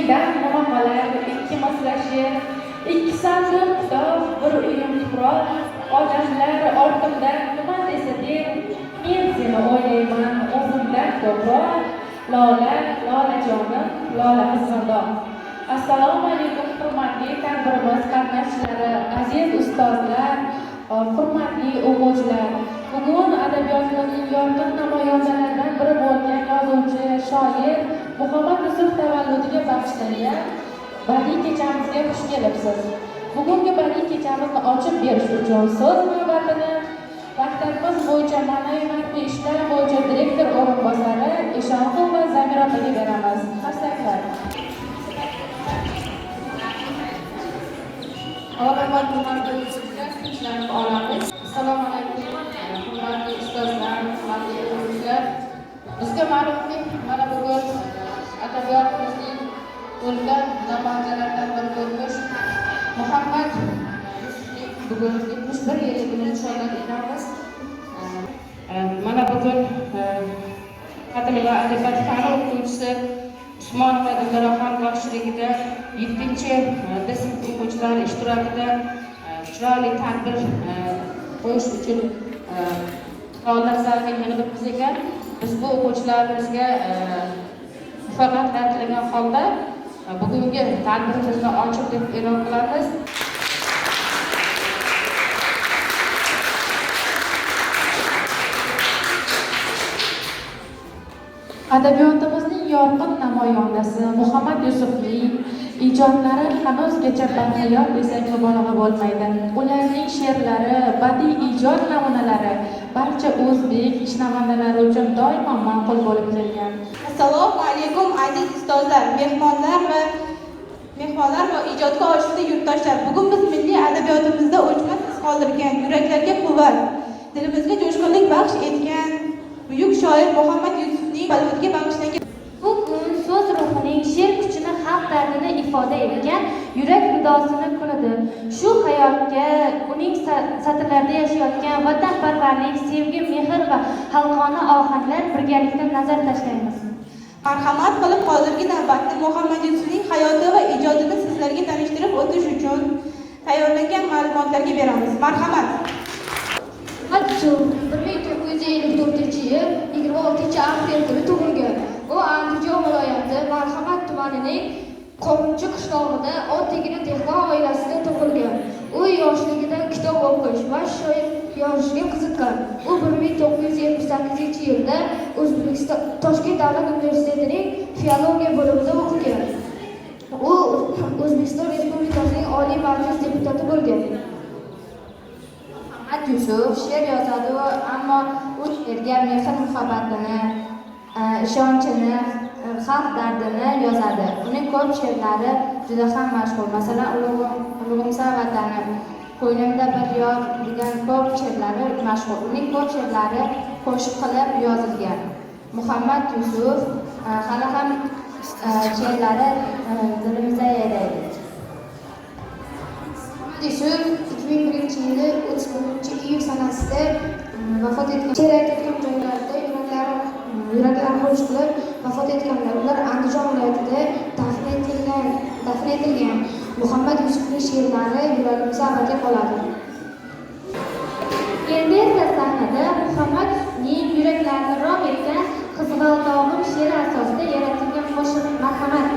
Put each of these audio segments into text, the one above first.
mendan nima qolar, ikki moslashib, ikki sandiq kitob, bir uyum tuproq, odamlar ortimdan nima desa de, men seni o'ylayman o'zimdan ko'proq. Lola, lolajonim, lola qizg'indoq. Assalomu alaykum hurmatli tadbirimiz qatnashchilari, aziz ustozlar, hurmatli o'quvchilar. Bugun adabiyotimizning yorqin namoyandalaridan biri bo'lgan yozuvchi, shoir Muhammad Yusuf tavalludiga bag'ishlangan badiiy kechamizga xush kelibsiz. Bugungi badiiy kechamizni ochib berish uchun so'z navbatini maktabimiz bo'yicha ma'naviy maxfiy ishlar bo'yicha direktor o'rinbosari Eshonqulova Zamira opaga beramiz. Qarsaklar. Avvalambor hurmatli ishlarni olamiz. Assalomu alaykum, hurmatli ustozlar, hurmatli o'quvchilar. Bizga ma'lumki, mana bugun adabiyotimizning bo'lgan namoyandalaridan biri bo'lmish Muhammad Yusufning bugun 71 yilligini nishonlab etamiz. Mana bugun Adl va adabiyot fani o'qituvchisi Usmonov Abdurahmon boshchiligida 7-sinf o'quvchilari ishtirokida chiroyli tadbir qo'yish uchun faollar zaliga yig'ilibmiz ekan. Biz bu o'quvchilarimizga muvaffaqiyatlantirilgan holda bugungi tadbirimizni ochiq deb e'lon qilamiz. Adabiyotimizning yorqin namoyandasi Muhammad Yusufning ijodlari hanuzgacha barhayot desak mubolag'a bo'lmaydi. Ularning she'rlari, badiiy ijod namunalari barcha o'zbek ishnavandalari uchun doimo ma'qul bo'lib kelgan. Assalomu alaykum aziz ustozlar, mehmonlar va ijodga oshufta yurtdoshlar. Bugun biz milliy adabiyotimizda o'chmas iz qoldirgan, yuraklarga quvvat, dilimizga jo'shqinlik baxsh etgan buyuk shoir Muhammad Yusufning tavalludiga bag'ishlangan bugun so'z ruhining, she'r kuchini, xalq dardini ifoda etgan yurak nidosini kunidir. Shu hayotga, uning satrlarida yashayotgan vatanparvarlik, sevgi, mehr va xalqona ohanglar birgalikda nazar tashlaymiz. Marhamat qilib hozirgi navbatda Muhammad Yusufning hayoti va ijodini sizlarga tanishtirib o'tish uchun tayyorlangan ma'lumotlarga beramiz. Marhamat. Yusuf 1954-yil 26-aprel kuni tug'ilgan. U Andijon viloyati Marhamat tumanining Qovunchi qishlog'ida oddiygina dehqon oilasida tug'ilgan. U yoshligidan kitob o'qish va shoir yozishga qiziqqan. U 1978-yilda O'zbekiston Toshkent davlat universitetining filologiya bo'limida o'qigan. U O'zbekiston Respublikasining Oliy Majlis deputati bo'lgan. Muhammad Yusuf she'r yozadi, ammo u she'rga mehr muhabbatini, ishonchini, xalq dardini yozadi. Uning ko'p she'rlari juda ham mashhur. Masalan, Ulug'imsa vatani, Ko'nglimda bir yor degan ko'p she'rlari mashhur. Uning ko'p she'rlari qo'shiq qilib yozilgan. Muhammad Yusuf hali ham she'rlari dilimizda yayraydi. Yusuf 2001-yili 30-iyul sanasida vafot etgan. She'r aytayotgan joylarida yuraklari xuruj qilib vafot etganlar. Ular Andijon viloyatida dafn etilgan. Muhammad Yusufning she'rlari yuragimizda abadiy qoladi. Endi esa sahnada Muhammad Yusufning yuraklarni rom etgan Qizg'altog'im she'ri asosida yaratilgan qo'shiq Marhamat.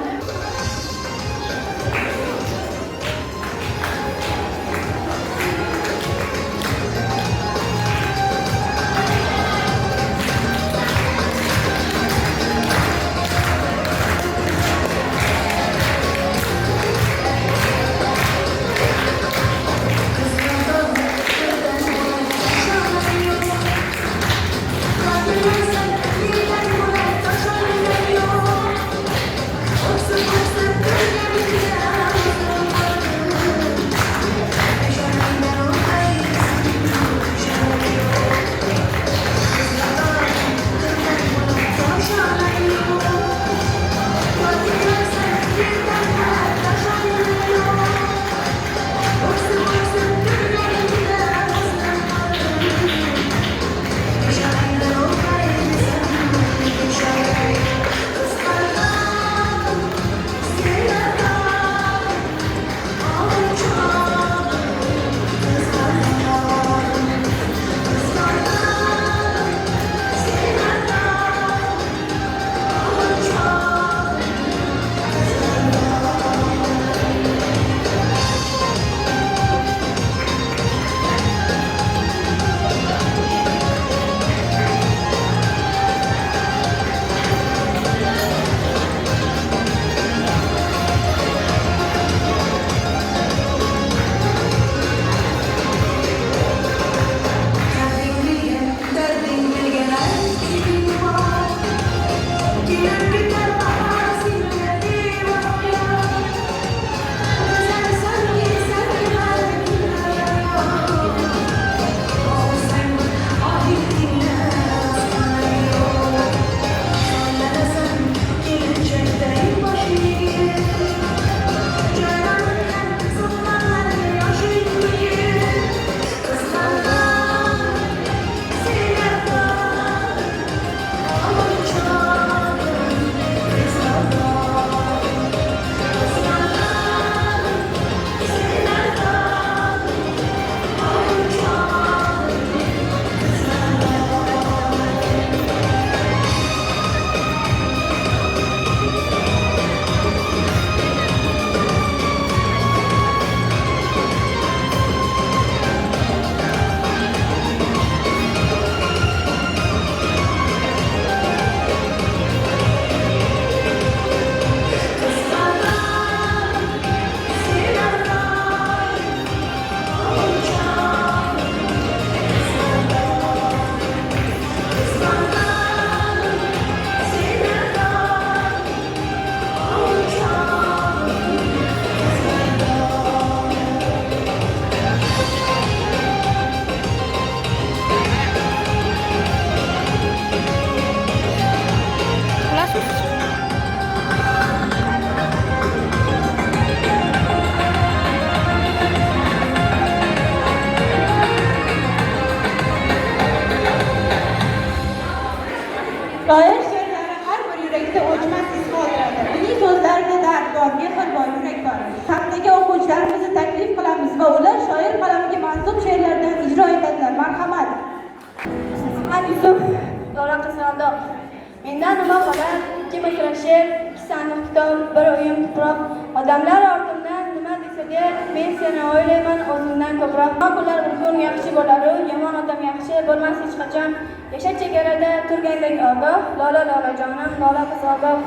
bir uyum tuproq. Odamlar ortimdan nima desa de, men seni o'ylayman o'zimdan ko'proq. Kunlar bir kun yaxshi bo'lar-u, yomon odam yaxshi bo'lmas hech qachon. Yasha chegarada turgandek ogoh, lola lola jonim, lola qizogoh.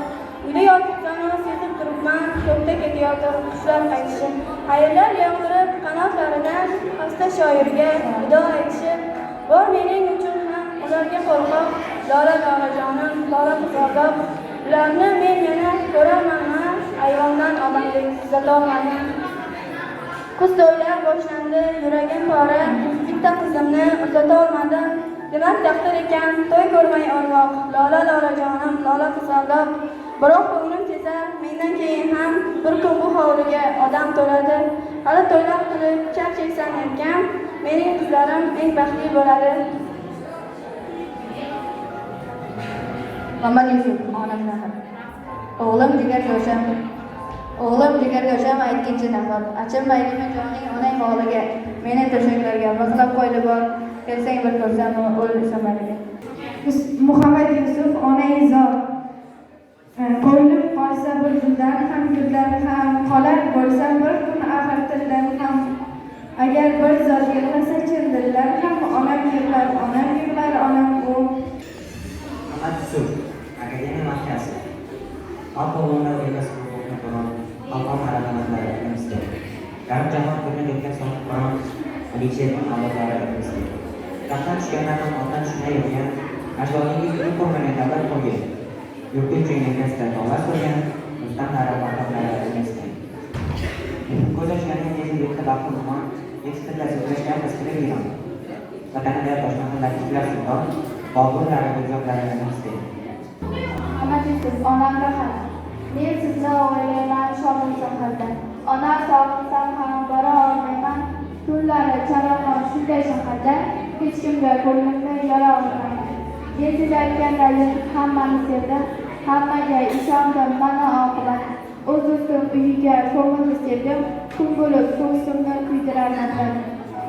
Uyda yotibsanu sezib turibman, ko'kda ketayotir qushlar qaytishi. Xayrlar yog'dirib qanotlaridan xasta shoirga vido aytishib, bor mening uchun ham ularga qo'rqoq, lola lola jonim, lola qizogoh. Ularni men yana ko'ramanmi, ayvondan odamdek kuzatolmadim. Kuz to'ylar boshlandi, yuragim pora, bitta qizimni uzatolmadim. Demak taqdir ekan, to'y ko'rmay orvoq, lola lola jonim, lola qizogoh. Biroq ko'nglim sezar, mendan keyin ham bir kun bu hovliga odam to'ladi. Hali to'ylar qilib charchaysan erkam, mening qizlarim eng baxtli bo'ladi. Muhammad Yusuf, onam nafar. O'g'lim Jigar Yosham aytkinchi nafar. Achinmaydimi joning onang holiga, meni to'shaklarga mixlab qo'ydi bor. Kelsang bir ko'rsam, o'lsam mayliga. Muhammad Yusuf, onang zor. Ko'nglim qolsa bir guldan ham guldan ham qolar bo'lsa bir kun axir tildan ham. Agar bir zor yig'lasa chin dildan ham onam yig'lar, onam u. Muhammad Yusuf, akademiya mahkasi. Oqo'g'lonlar oilasi huquqni qo'lon, xalqaro harakatlari emasdi. Yarim jahon kunini o'tgan so'ng Qur'on, Alisher avlodlari emasdi. Taqdan tushganlardan otdan tushmay yurgan, ajdodingiz uni ko'rmagan davlat qo'ygan. Yurtga uchun yelkasida tog'lar surgan, rustam harakatlari emasdi. Ko'z ochgandan keyin yurtda baxtli umon, ekspertlar so'zlashgan tasvirga e'lon. Vatanida toshmaxonlar ikkilar sulton, Boburlar hujjatlari emasdi. Muhammad Yusuf, onam rahmat. Men sizni o'ylayman shomil saharda. Ona sog'sam ham bora olmayman. Tunlari charog'on shunday shaharda, hech kimga ko'nglimni yora olmayman. Men siz aytganlaringiz hammani sevdim, hammaga ishondim, mana oqibat. O'z do'stim uyiga ko'ngilni sevdim, kun bo'lib ko'ksimni kuydirarman.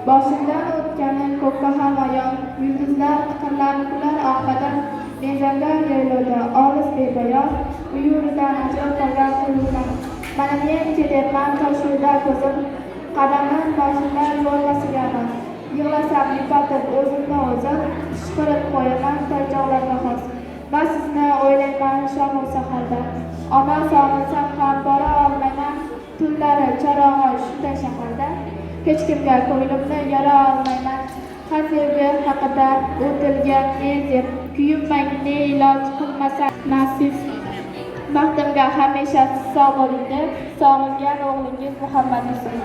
Boshimdan o'tgani ko'kka ham ayon, yulduzlar qiqirlab kular orqadan, mezondan yaylovda olis bepoyon, uyuridan ajab qolgan qulluqdan. Mana men ketyapman toshyo'lda ko'zim, qadamim boshimda yo'l bosigaman. Yig'lasam yupatib o'zimni o'zim, ishqirib qo'yaman toychoqlarga xos. Men sizni o'ylayman shom saharda. Ona sog'insam ham bora olmayman, tunlari charog'on shunday shaharda. Hech kimga ko'nglimni yora olmayman. Har sevgi haqida o'tilgan nezib, kuyinmang ne iloj qilmasa nasib. Baxtimga hamisha sog' bo'ling deb, sog'ingan o'g'lingiz Muhammad Yusuf.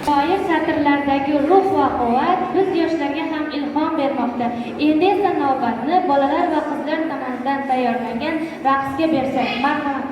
Shoir satrlardagi ruh va quvvat biz yoshlarga ham ilhom bermoqda. Endi esa navbatni bolalar va qizlar tomonidan tayyorlangan raqsga bersak. Marhamat.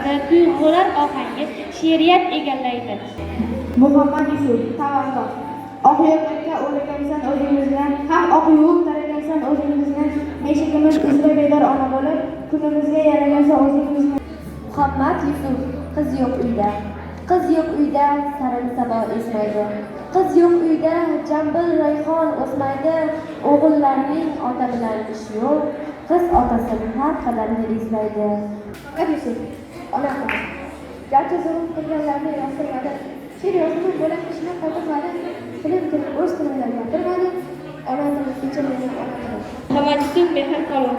so'zlari, tuyg'ular ohangi she'riyat egallaydi. Muhammad Yusuf, tavakkal. Oq yo'lakka o'ragansan o'zingizdan, ham oq yuvib taragansan o'zingizdan. Beshigimiz uzra bedor ona bo'lib, kunimizga yaragansan o'zingizni. Muhammad Yusuf, qiz yo'q uyda. Qiz yo'q uyda, sarin sabo esmaydi. Qiz yo'q uyda, jambil rayhon o'smaydi. O'g'illarning ota bilan ishi yo'q. Qiz otasini har qadamda eslaydi. Muhammad Yusuf, ona qiz. Garchi zulm qilganlarni yasirmadi, she'r yozib bo'lak ishni qoldirmadi, tilim tilib o'z tilida gapirmadi. Ona tili kechirmadi, ona tili. Muhammad Yusuf mehr qolur.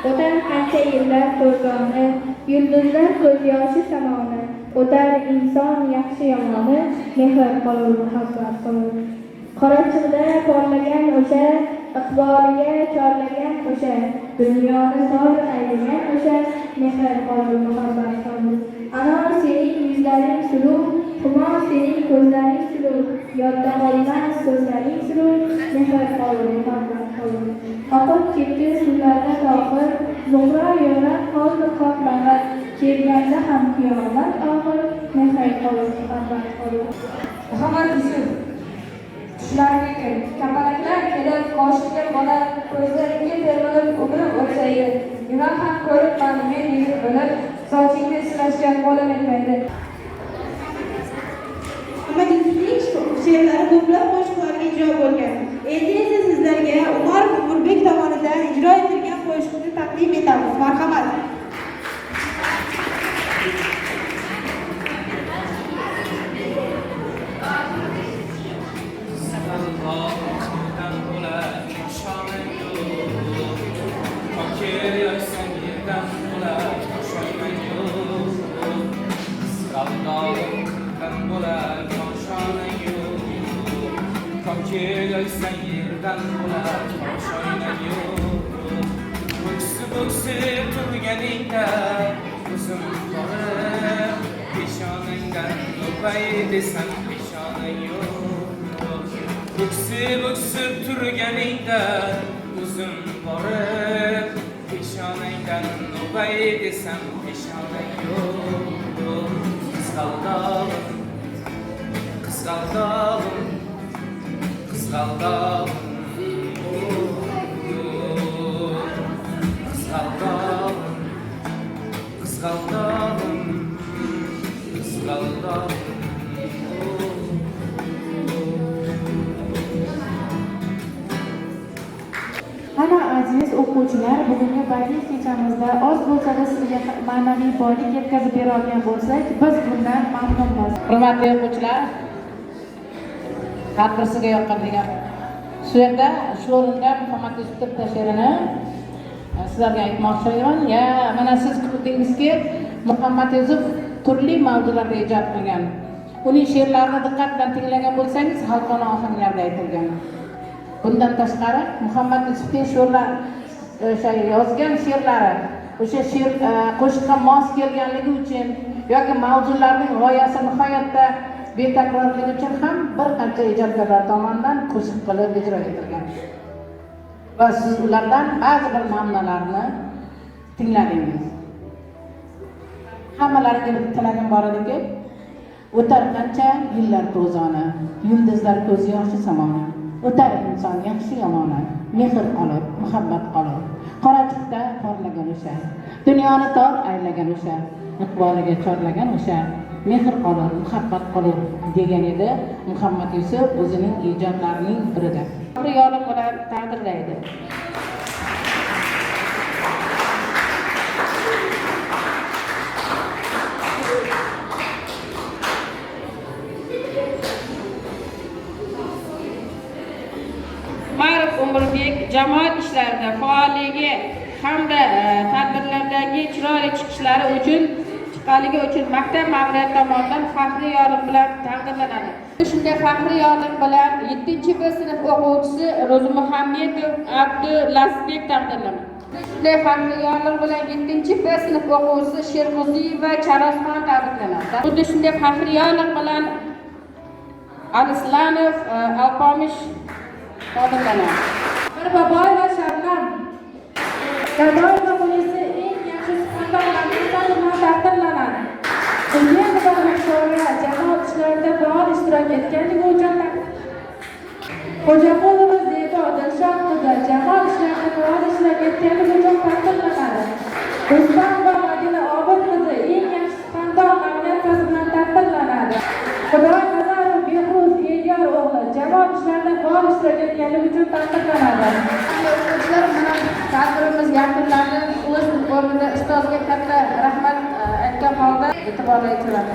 O'tar qancha yillar to'zoni, yulduzlar ko'z yoshi samoni. O'tar inson yaxshi yomoni, mehr qolur, muhabbat qolur. Qorachig'da porlagan o'sha, iqboliga chorlagan o'sha, dunyoni tor aylagan o'sha, mehr qolur, muhabbat qolur. Anor sening yuzlaring suluv, humo sening ko'zlaring suluv, yodda qolmas so'zlaring suluv, mehr qolur, muhabbat qolur. Oqib ketdi suvlarda tohir, zuhra yo'rab qoldi qoplag'ir, kelganda ham qiyomat oxir, mehr qolur, muhabbat qolur. Muhammad Yusuf, tushlarga kir, kapalaklar kelib, qoshiga bola, ko'zlaringga termilib, o'g'lim o'xshaydi. Nima ham ko'ribman men yigit bo'lib, sochingni silashgan qo'lim etmaydi. Muhammad Yusufning she'rlari ko'plab qo'shiqlarga ijro bo'lgan. Endi esa sizlarga Umar Umurbek tomonidan ijro etilgan qo'shiqni taqdim etamiz. Marhamat. Bo'ksi turganingda ko'zim borib, peshonangdan o'pay desam peshonang yo'q. Bo'ksi turganingda ko'zim borib, peshonangdan o'pay desam peshonang yo'q. Qizg'aldoqim, qizg'aldoqim, qizg'aldoqim. Mana aziz o'quvchilar, bugungi badiiy kechamizda oz bo'lsa-da sizga ma'naviy boylik yetkazib bera olgan bo'lsak, biz bundan mamnunmiz. Hurmatli o'quvchilar, har birisiga yoqqan shu yerda shu o'rinda Muhammad Yusuf bitta she'rini sizlarga aytmoqchi edim. Mana siz ko'rdingizki, Muhammad Yusuf turli mavzularda ijod qilgan. Uning she'rlarini diqqat bilan tinglagan bo'lsangiz, xalqona ohanglarda aytilgan. Bundan tashqari Muhammad Yusufning yozgan she'rlari o'sha she'r qo'shiqqa mos kelganligi uchun yoki mavzularning g'oyasi nihoyatda betakrorligi uchun ham bir qancha ijodkorlar tomonidan qo'shiq qilib ijro etilgan. Va siz ulardan ba'zi bir namunalarni tingladingiz. Hammalariga bir tilagim bor ediki, o'tar qancha yillar to'zoni, yulduzlar ko'z yoshi samoni. O'tar inson yaxshi yomoni, mehr qolur, muhabbat qolur. Qorachiqda porlagan o'sha, dunyoni tor aylagan o'sha, iqboliga chorlagan o'sha, mehr qolur, muhabbat qolur degan edi Muhammad Yusuf o'zining ijodlarining birida. Yo'lim bilan taqdirlaydi. Umar Umurbek jamoat ishlarida faolligi hamda tadbirlardagi chiroyli chiqishlari uchun maktab ma'muriyati tomonidan faxriy yordam bilan taqdirlanadi. Shunday faxriy yordam bilan 7-B sinf o'quvchisi Ro'zimuhammedov Abdulazizbek taqdirlanadi. Shunday faxriy yordam bilan 7-B sinf o'quvchisi Sherg'uziyeva Charosxon taqdirlanadi. Xuddi shunday faxriy yordam bilan Alislanov Alpomish taqdirlanadi. Mirboboy va Shabnam Gadoy va Xulisi eng yaxshi suxandonlarning bilan taqdirlanadi. O'yin va mashg'ulotlar jamoat ishlarida faol ishtirok etganligi uchun Xo'jaqulova Zebo Dilshod qizi jamoat ishlarida faol ishtirok etganligi uchun taqdirlanadi. Rustamova Madina Obid qizi eng yaxshi suxandon nominatsiyasi bilan taqdirlanadi. Xudoy Nazarov Behruz Elyor o'g'li jamoat ishlarida faol ishtirok etganligi uchun taqdirlanadi. O'quvchilar bilan tadbirimiz yakunlandi. O'z o'rnida ustozga katta rahmat aytgan holda e'tiborga aytiladi.